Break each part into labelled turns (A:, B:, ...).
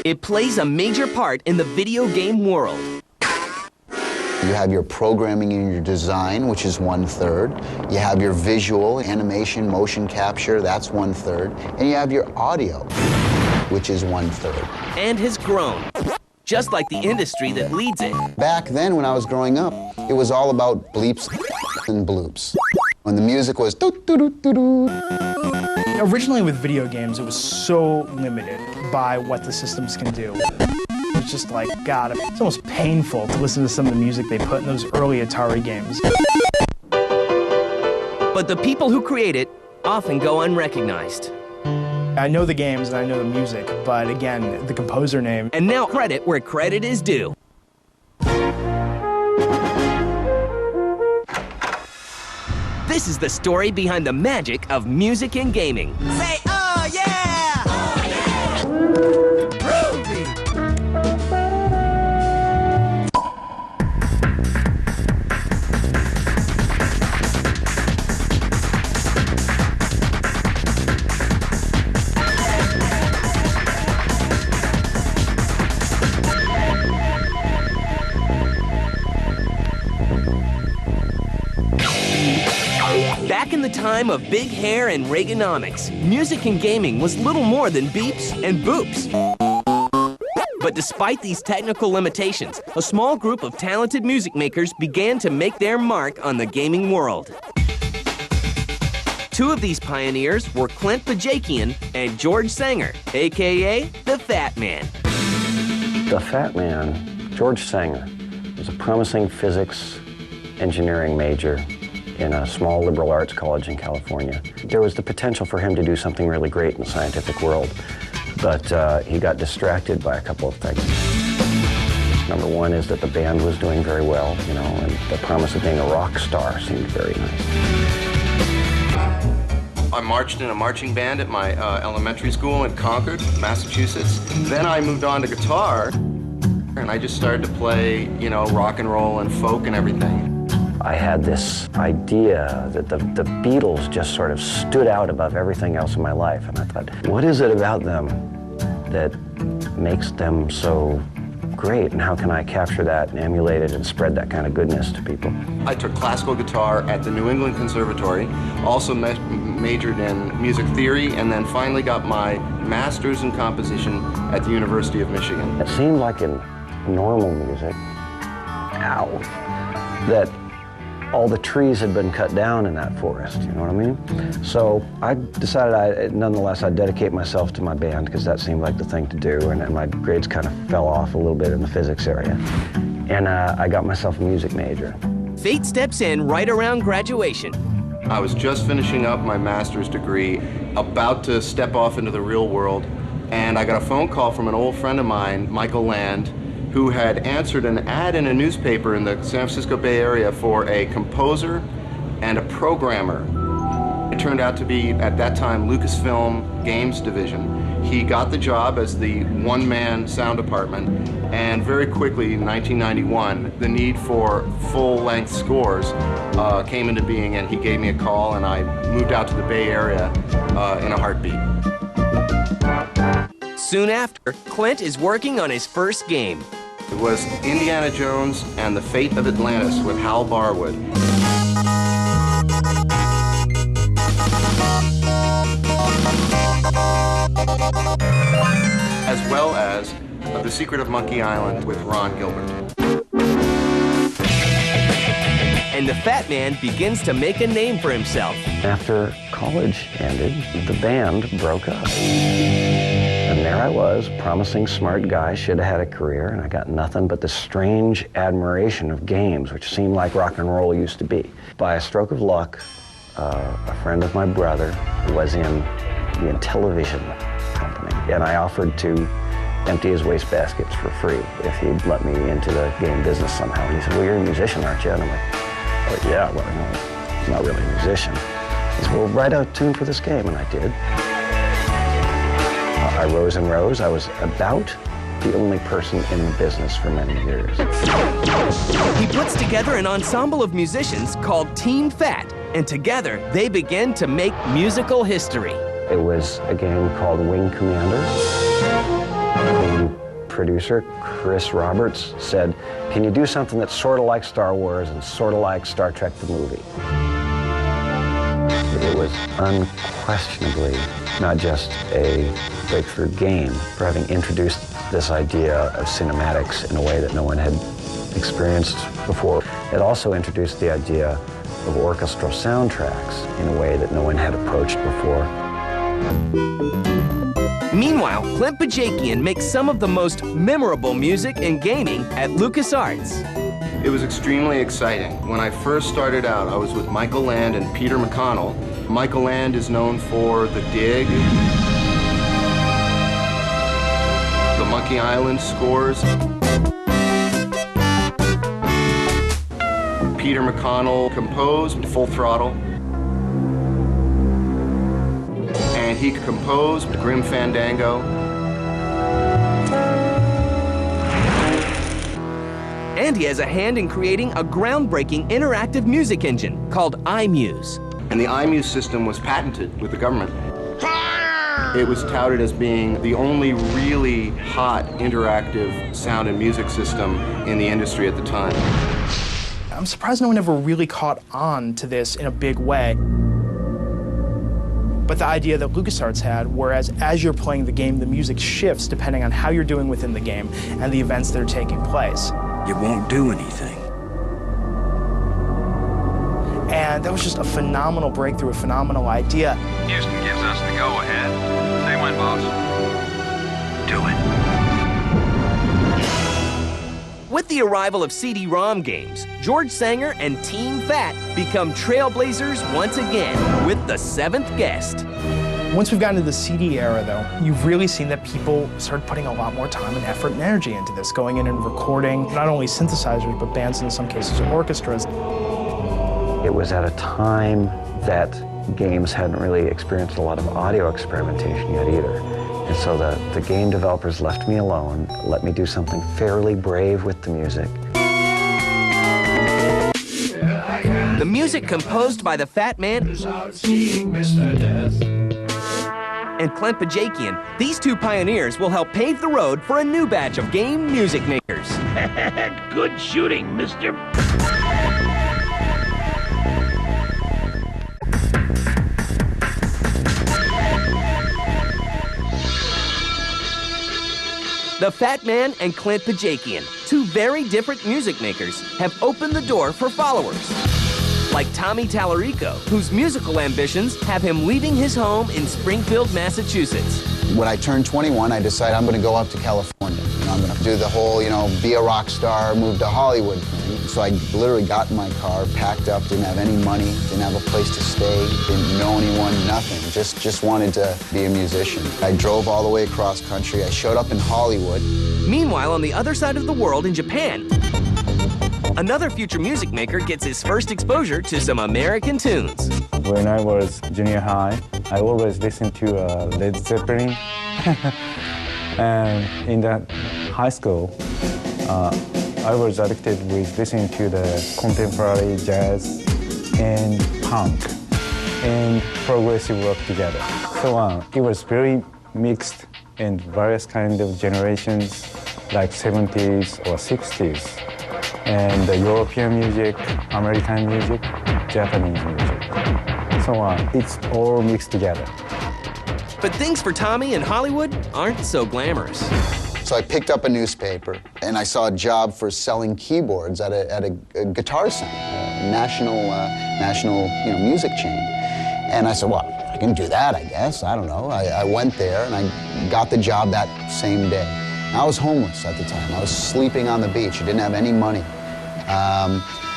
A: It plays a major part in the video game world.
B: You have your programming and your design, which is 1/3. You have your visual, animation, motion capture, that's 1/3. And you have your audio, which is 1/3.
A: And has grown, just like the industry that leads it.
B: Back then, when I was growing up, it was all about bleeps and bloops. When the music was doo-doo-doo-doo-doo.
C: Originally with video games, it was so limited by what the systems can do. It's just like, God, it's almost painful to listen to some of the music they put in those early Atari games.
A: But the people who create it often go unrecognized.
C: I know the games and I know the music, but again, the composer name.
A: And now credit where credit is due. This is the story behind the magic of music and gaming.
D: Say, oh yeah! Oh yeah! Groovy!
A: Back in the time of big hair and Reaganomics, music and gaming was little more than beeps and boops. But despite these technical limitations, a small group of talented music makers began to make their mark on the gaming world. Two of these pioneers were Clint Bajakian and George Sanger, a.k.a. the Fat Man.
E: The Fat Man, George Sanger, was a promising physics engineering major in a small liberal arts college in California. There was the potential for him to do something really great in the scientific world, but he got distracted by a couple of things. Number one is that the band was doing very well, you know, and the promise of being a rock star seemed very nice.
F: I marched in a marching band at my elementary school in Concord, Massachusetts. Then I moved on to guitar, and I just started to play, you know, rock and roll and folk and everything.
E: I had this idea that the Beatles just sort of stood out above everything else in my life. And I thought, what is it about them that makes them so great? And how can I capture that and emulate it and spread that kind of goodness to people?
F: I took classical guitar at the New England Conservatory, also majored in music theory, and then finally got my master's in composition at the University of Michigan.
E: It seemed like in normal music, that all the trees had been cut down in that forest, you know what I mean? So I decided nonetheless, I'd dedicate myself to my band because that seemed like the thing to do, and my grades kind of fell off a little bit in the physics area. And I got myself a music major.
A: Fate steps in right around graduation.
F: I was just finishing up my master's degree, about to step off into the real world, and I got a phone call from an old friend of mine, Michael Land, who had answered an ad in a newspaper in the San Francisco Bay Area for a composer and a programmer. It turned out to be, at that time, Lucasfilm Games Division. He got the job as the one-man sound department, and very quickly, in 1991, the need for full-length scores came into being, and he gave me a call, and I moved out to the Bay Area in a heartbeat.
A: Soon after, Clint is working on his first game.
F: It was Indiana Jones and the Fate of Atlantis with Hal Barwood. As well as The Secret of Monkey Island with Ron Gilbert.
A: And the Fat Man begins to make a name for himself.
E: After college ended, the band broke up. And there I was, promising smart guy, should have had a career, and I got nothing but the strange admiration of games, which seemed like rock and roll used to be. By a stroke of luck, a friend of my brother was in the Intellivision company, and I offered to empty his wastebaskets for free if he'd let me into the game business somehow. And he said, well, you're a musician, aren't you? And I'm like, oh, yeah, well, no, I'm not really a musician. He said, well, write a tune for this game, and I did. I rose and rose. I was about the only person in the business for many years.
A: He puts together an ensemble of musicians called Team Fat, and together they begin to make musical history.
E: It was a game called Wing Commander. The producer, Chris Roberts, said, "Can you do something that's sort of like Star Wars and sort of like Star Trek the movie?" It was unquestionably not just a breakthrough game for having introduced this idea of cinematics in a way that no one had experienced before. It also introduced the idea of orchestral soundtracks in a way that no one had approached before.
A: Meanwhile, Clint Bajakian makes some of the most memorable music in gaming at LucasArts.
F: It was extremely exciting. When I first started out, I was with Michael Land and Peter McConnell. Michael Land is known for The Dig, the Monkey Island scores. Peter McConnell composed Full Throttle. And he composed Grim Fandango.
A: And he has a hand in creating a groundbreaking interactive music engine called iMuse.
F: And the iMuse system was patented with the government. It was touted as being the only really hot interactive sound and music system in the industry at the time.
C: I'm surprised no one ever really caught on to this in a big way. But the idea that LucasArts had, whereas as you're playing the game, the music shifts depending on how you're doing within the game and the events that are taking place.
G: It won't do anything.
C: And that was just a phenomenal breakthrough, a phenomenal idea.
H: Houston gives us the go-ahead. Say when, boss.
G: Do it.
A: With the arrival of CD-ROM games, George Sanger and Team Fat become trailblazers once again with The Seventh Guest.
C: Once we've gotten to the CD era, though, you've really seen that people started putting a lot more time and effort and energy into this, going in and recording not only synthesizers, but bands, in some cases, orchestras.
E: It was at a time that games hadn't really experienced a lot of audio experimentation yet either. And so the game developers left me alone, let me do something fairly brave with the music.
A: The music composed by the Fat Man and Clint Bajakian, these two pioneers will help pave the road for a new batch of game music makers.
G: Good shooting, mister.
A: The Fat Man and Clint Bajakian, two very different music makers, have opened the door for followers. Like Tommy Tallarico, whose musical ambitions have him leaving his home in Springfield, Massachusetts.
B: When I turned 21, I decided I'm going to go up to California. I'm going to do the whole, be a rock star, move to Hollywood thing. So I literally got in my car, packed up, didn't have any money, didn't have a place to stay, didn't know anyone, nothing. Just wanted to be a musician. I drove all the way across country. I showed up in Hollywood.
A: Meanwhile, on the other side of the world in Japan, another future music maker gets his first exposure to some American tunes.
I: When I was junior high, I always listened to Led Zeppelin. And in that high school, I was addicted with listening to the contemporary jazz and punk and progressive rock together. So it was very mixed and various kind of generations, like 70s or 60s. And the European music, American music, Japanese music. So it's all mixed together.
A: But things for Tommy in Hollywood aren't so glamorous.
B: So I picked up a newspaper, and I saw a job for selling keyboards at a guitar center, a national music chain. And I said, well, I can do that, I guess. I don't know. I went there, and I got the job that same day. I was homeless at the time. I was sleeping on the beach. I didn't have any money.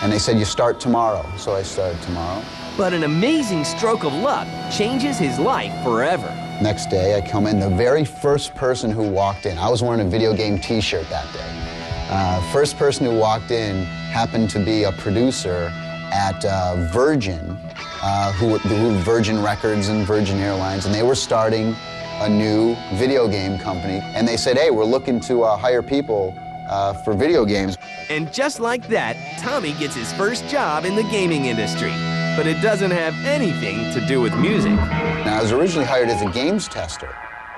B: And they said, you start tomorrow. So I started tomorrow.
A: But an amazing stroke of luck changes his life forever.
B: Next day, I come in. The very first person who walked in, I was wearing a video game t-shirt that day. First person who walked in happened to be a producer at Virgin, who Virgin Records and Virgin Airlines, and they were starting a new video game company. And they said, hey, we're looking to hire people for video games.
A: And just like that, Tommy gets his first job in the gaming industry. But it doesn't have anything to do with music.
B: Now, I was originally hired as a games tester,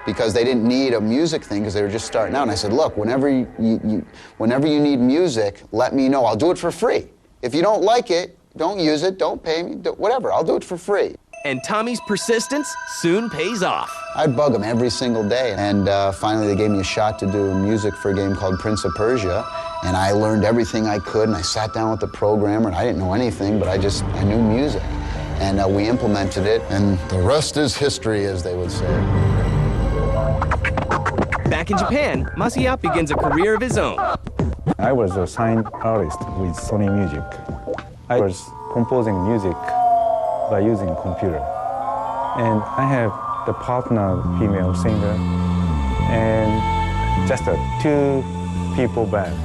B: because they didn't need a music thing because they were just starting out. And I said, look, whenever you need music, let me know. I'll do it for free. If you don't like it, don't use it, don't pay me, whatever. I'll do it for free.
A: And Tommy's persistence soon pays off.
B: I'd bug them every single day. And finally, they gave me a shot to do music for a game called Prince of Persia. And I learned everything I could, and I sat down with the programmer, and I didn't know anything, but I knew music. And we implemented it, and the rest is history, as they would say.
A: Back in Japan, Masaya begins a career of his own.
I: I was a signed artist with Sony Music. I was composing music by using computer. And I have the partner, female singer, and just a two-people band.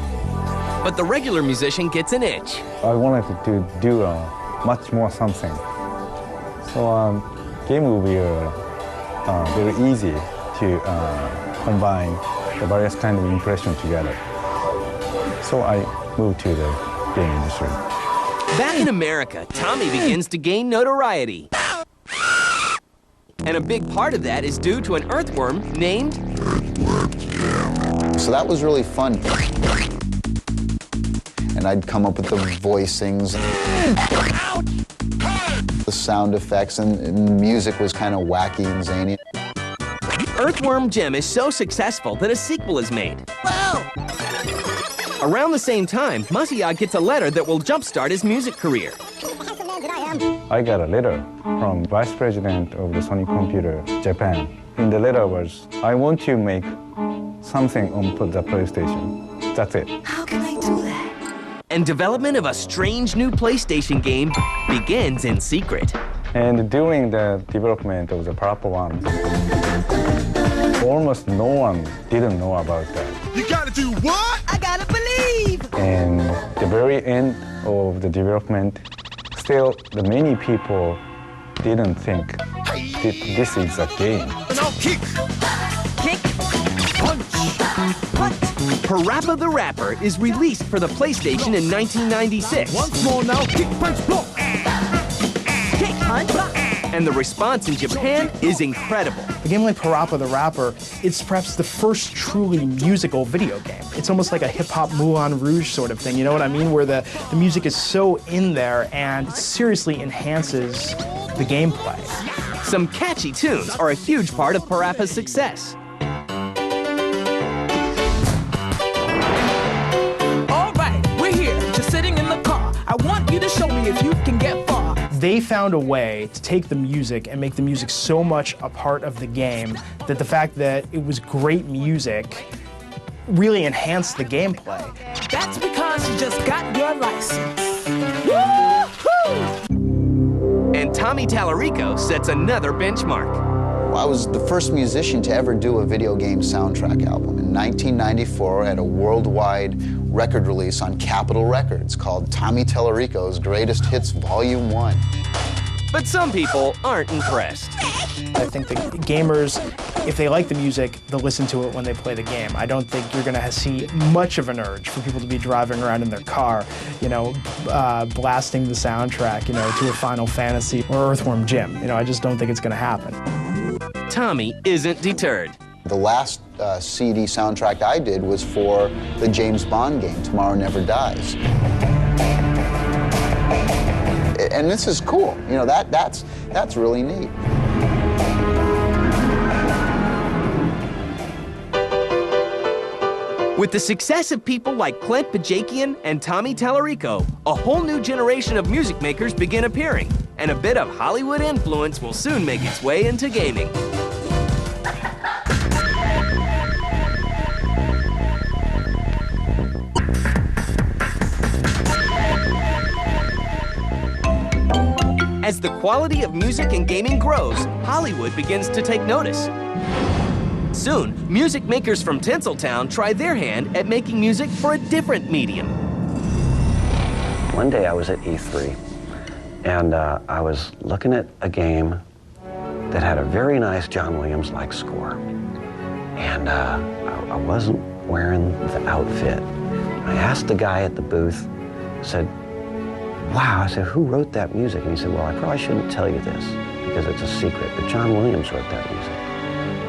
A: But the regular musician gets an itch.
I: I wanted to do much more something. So game will be very easy to combine the various kind of impressions together. So I moved to the game industry.
A: Back in America, Tommy begins to gain notoriety. And a big part of that is due to an earthworm named...
B: So that was really fun. And I'd come up with the voicings, the sound effects, and the music was kind of wacky and zany.
A: Earthworm Jim is so successful that a sequel is made.
D: Wow!
A: Around the same time, Masaya gets a letter that will jumpstart his music career.
I: I got a letter from Vice President of the Sony Computer Japan. In the letter was, I want to make something on the PlayStation. That's it.
D: How can I do that?
A: And development of a strange new PlayStation game begins in secret.
I: And during the development of the Parappa 1, almost no one didn't know about that.
D: You gotta do what? I gotta believe!
I: And the very end of the development, still the many people didn't think that this is a game.
D: No, kick! Kick! Punch! Punch!
A: Parappa the Rapper is released for the PlayStation in 1996.
D: Once more now, kick, punch, block!
A: Kick, punch, block! And the response in Japan is incredible.
C: A game like Parappa the Rapper, it's perhaps the first truly musical video game. It's almost like a hip-hop Moulin Rouge sort of thing, you know what I mean? Where the music is so in there and it seriously enhances the gameplay.
A: Some catchy tunes are a huge part of Parappa's success.
J: All right, we're here, just sitting in the car. I want you to show me if you can get far.
C: They found a way to take the music and make the music so much a part of the game that the fact that it was great music really enhanced the gameplay.
J: That's because you just got your license.
C: Woo-hoo!
A: And Tommy Tallarico sets another benchmark.
B: Well, I was the first musician to ever do a video game soundtrack album. In 1994, I had a worldwide record release on Capitol Records called Tommy Tallarico's Greatest Hits Volume 1.
A: But some people aren't impressed.
C: I think the gamers, if they like the music, they'll listen to it when they play the game. I don't think you're gonna see much of an urge for people to be driving around in their car, you know, blasting the soundtrack, you know, to a Final Fantasy or Earthworm Jim. You know, I just don't think it's gonna happen.
A: Tommy isn't deterred.
B: The last CD soundtrack I did was for the James Bond game, Tomorrow Never Dies. And this is cool. You know, that's really neat.
A: With the success of people like Clint Bajakian and Tommy Tallarico, a whole new generation of music makers begin appearing, and a bit of Hollywood influence will soon make its way into gaming. As the quality of music and gaming grows, Hollywood begins to take notice. Soon, music makers from Tinseltown try their hand at making music for a different medium.
E: One day I was at E3, and I was looking at a game that had a very nice John Williams-like score. And I wasn't wearing the outfit. I asked the guy at the booth, said, wow, I said, who wrote that music? And he said, well, I probably shouldn't tell you this because it's a secret, but John Williams wrote that music.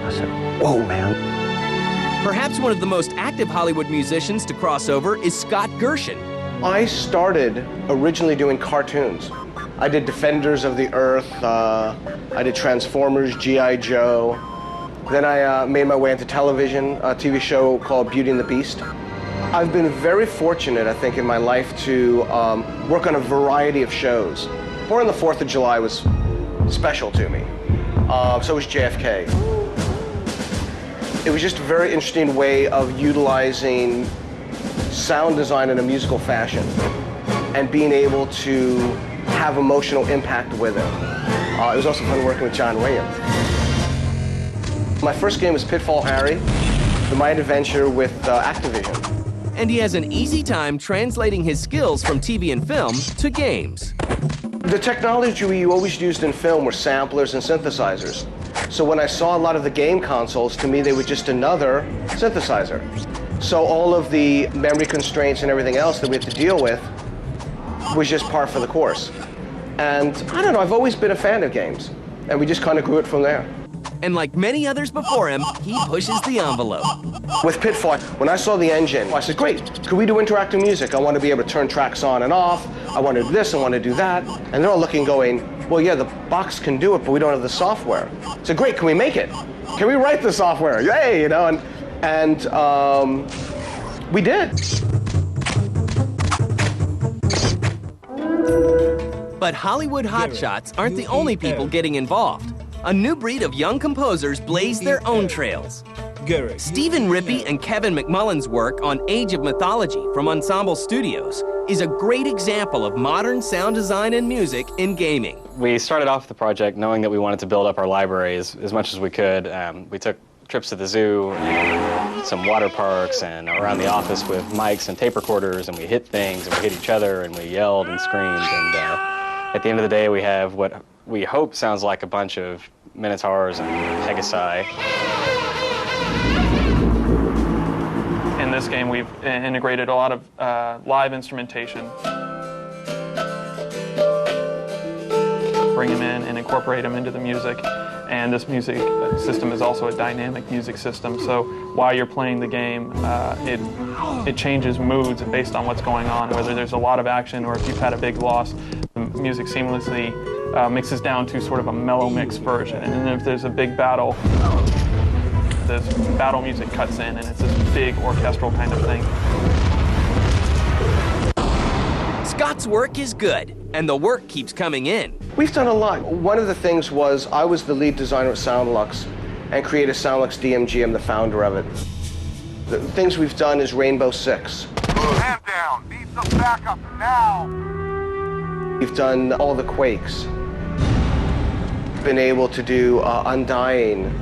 E: I I said, whoa, man.
A: Perhaps one of the most active Hollywood musicians to cross over is Scott Gershon.
K: I started originally doing cartoons. I did Defenders of the Earth, I did Transformers, G.I. Joe. Then I made my way into television, a TV show called Beauty and the Beast. I've been very fortunate, I think, in my life to work on a variety of shows. Born on the 4th of July was special to me. So was JFK. It was just a very interesting way of utilizing sound design in a musical fashion and being able to have emotional impact with it. It was also fun working with John Williams. My first game was Pitfall Harry, the Might Adventure with Activision.
A: And he has an easy time translating his skills from TV and film to games.
K: The technology we always used in film were samplers and synthesizers. So when I saw a lot of the game consoles, to me they were just another synthesizer. So all of the memory constraints and everything else that we had to deal with was just par for the course. And I don't know, I've always been a fan of games. And we just kind of grew it from there.
A: And like many others before him, he pushes the envelope.
K: With Pitfall, when I saw the engine, I said, great, could we do interactive music? I want to be able to turn tracks on and off. I want to do this, I want to do that. And they're all looking, going, well, yeah, the box can do it, but we don't have the software. So great, can we make it? Can we write the software? Yay, you know, and we did.
A: But Hollywood hotshots aren't the only people getting involved. A new breed of young composers blaze their own trails. Stephen Rippey and Kevin McMullen's work on Age of Mythology from Ensemble Studios is a great example of modern sound design and music in gaming.
L: We started off the project knowing that we wanted to build up our libraries as much as we could. We took trips to the zoo, and some water parks, and around the office with mics and tape recorders, and we hit things, and we hit each other, and we yelled and screamed, and at the end of the day we have what we hope sounds like a bunch of Minotaurs and Pegasi.
M: In this game, we've integrated a lot of live instrumentation. Bring them in and incorporate them into the music. And this music system is also a dynamic music system. So while you're playing the game, it changes moods based on what's going on, whether there's a lot of action or if you've had a big loss. The music seamlessly mixes down to sort of a mellow mix version. And then if there's a big battle, this battle music cuts in, and it's this big orchestral kind of thing.
A: Scott's work is good, and the work keeps coming in.
K: We've done a lot. One of the things was I was the lead designer at SoundLux and created SoundLux DMG. I'm the founder of it. The things we've done is Rainbow Six.
D: Hand down. Need some backup now.
K: We've done all the Quakes. Been able to do Undying.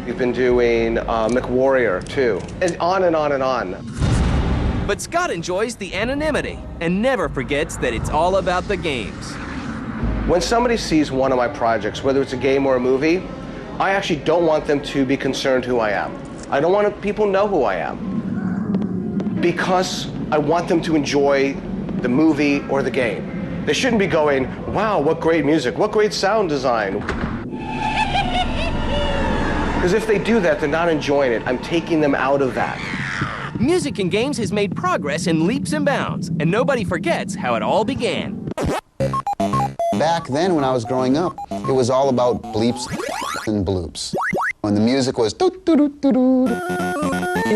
K: We've been doing MechWarrior, too. And on and on and on.
A: But Scott enjoys the anonymity and never forgets that it's all about the games.
K: When somebody sees one of my projects, whether it's a game or a movie, I actually don't want them to be concerned who I am. I don't want people to know who I am. Because I want them to enjoy the movie or the game. They shouldn't be going, wow, what great music, what great sound design. Because if they do that, they're not enjoying it. I'm taking them out of that.
A: Music in games has made progress in leaps and bounds, and nobody forgets how it all began.
B: Back then, when I was growing up, it was all about bleeps and bloops. When the music was doo-doo-doo-doo-doo.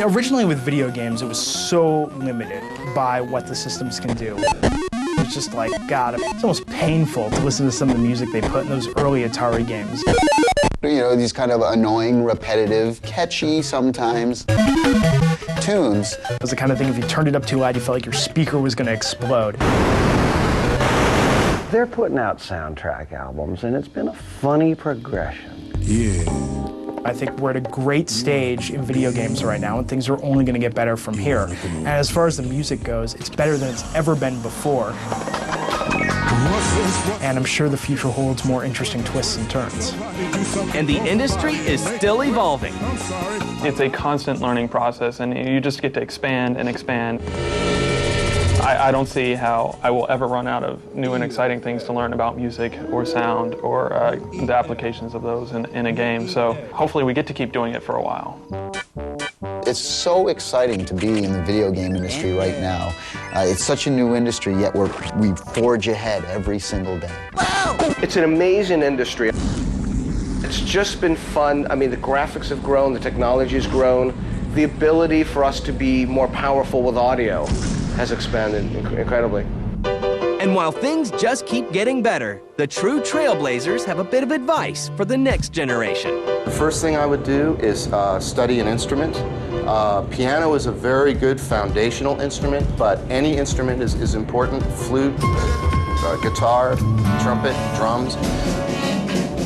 C: Originally with video games, it was so limited by what the systems can do. It's just like, God, it's almost painful to listen to some of the music they put in those early Atari games.
B: You know, these kind of annoying, repetitive, catchy sometimes tunes.
C: It was the kind of thing, if you turned it up too loud, you felt like your speaker was going to explode.
E: They're putting out soundtrack albums, and it's been a funny progression.
C: Yeah. I think we're at a great stage in video games right now, and things are only going to get better from here. And as far as the music goes, it's better than it's ever been before. And I'm sure the future holds more interesting twists and turns.
A: And the industry is still evolving.
M: It's a constant learning process, and you just get to expand and expand. I don't see how I will ever run out of new and exciting things to learn about music or sound or the applications of those in a game. So hopefully we get to keep doing it for a while.
B: It's so exciting to be in the video game industry right now. It's such a new industry, yet we forge ahead every single day.
K: It's an amazing industry. It's just been fun. I mean, the graphics have grown, the technology has grown. The ability for us to be more powerful with audio has expanded incredibly.
A: And while things just keep getting better, the true trailblazers have a bit of advice for the next generation.
F: The first thing I would do is study an instrument. Piano is a very good foundational instrument, but any instrument is important. Flute, guitar, trumpet, drums.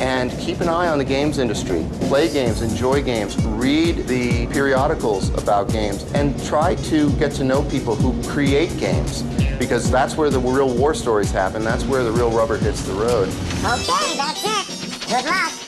F: And keep an eye on the games industry. Play games, enjoy games, read the periodicals about games, and try to get to know people who create games, because that's where the real war stories happen. That's where the real rubber hits the road.
N: Okay, that's it. Good luck.